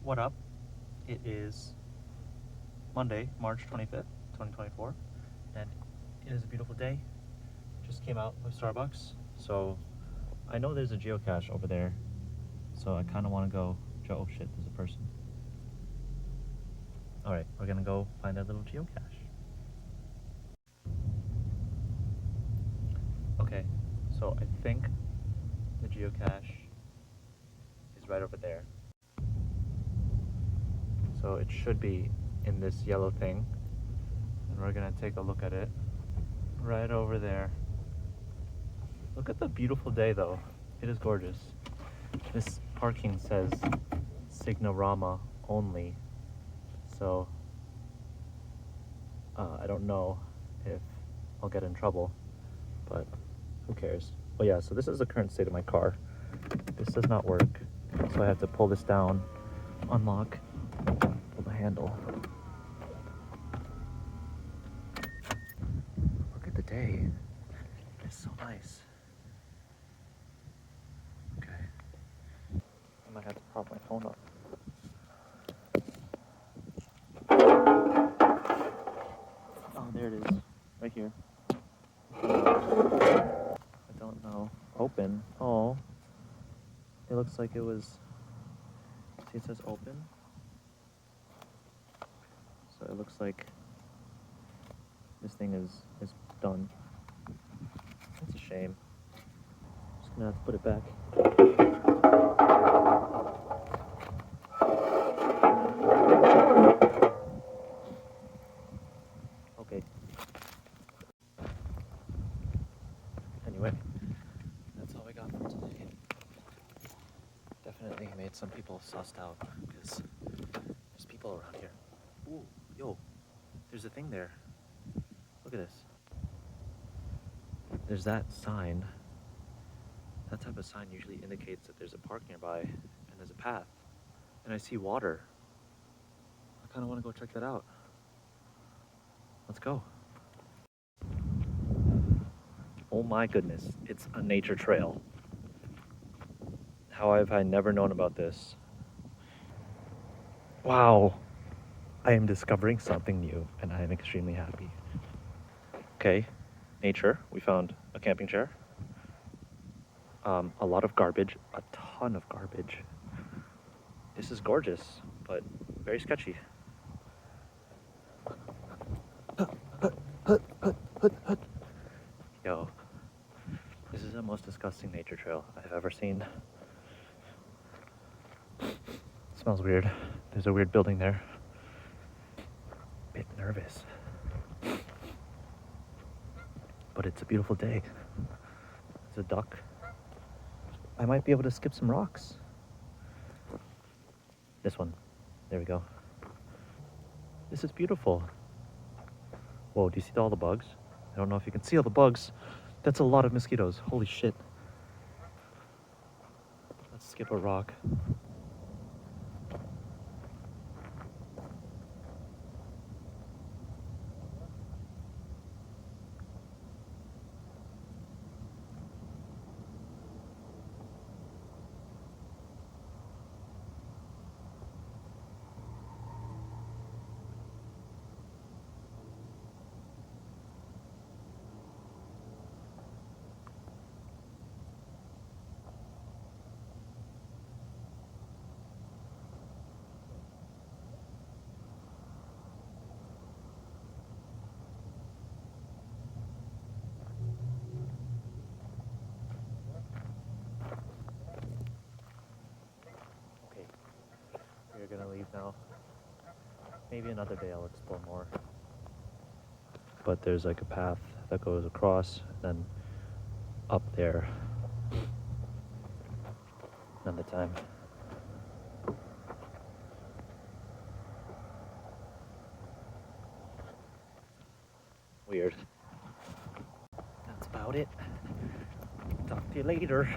What up? It is Monday, March 25th, 2024, and it is a beautiful day. Just came out of Starbucks, so I know there's a geocache over there, so I kind of want to go. Oh shit, there's a person. Alright, we're gonna go find that little geocache. Okay, so I think the geocache is right over there. So it should be in this yellow thing, and we're gonna take a look at it right over there. Look at the beautiful day though. It is gorgeous. This parking says Signorama only, so I don't know if I'll get in trouble, but who cares. Oh yeah, so this is the current state of my car. This does not work, so I have to pull this down, unlock, pull the handle. Look at the day. It's so nice. Okay. I might have to prop my phone up. Oh, there it is. Right here. I don't know. Open. Oh. It looks like it was... See, it says open. So it looks like this thing is done. That's a shame. Just gonna have to put it back. Okay. Anyway, that's all we got for today. Definitely made some people sussed out because there's people around here. Ooh, yo, there's a thing there. Look at this. There's that sign. That type of sign usually indicates that there's a park nearby and there's a path. And I see water. I kind of want to go check that out. Let's go. Oh my goodness, it's a nature trail. How have I never known about this? Wow, I am discovering something new and I am extremely happy. Okay, nature, we found a camping chair. A lot of garbage, a ton of garbage. This is gorgeous, but very sketchy. Yo, this is the most disgusting nature trail I've ever seen. It smells weird. There's a weird building there. Bit nervous. But it's a beautiful day. There's a duck. I might be able to skip some rocks. This one. There we go. This is beautiful. Whoa, do you see all the bugs? I don't know if you can see all the bugs. That's a lot of mosquitoes. Holy shit. Let's skip a rock. We're gonna leave now. Maybe another day I'll explore more. But there's like a path that goes across, then up there. Another time. Weird. That's about it. Talk to you later.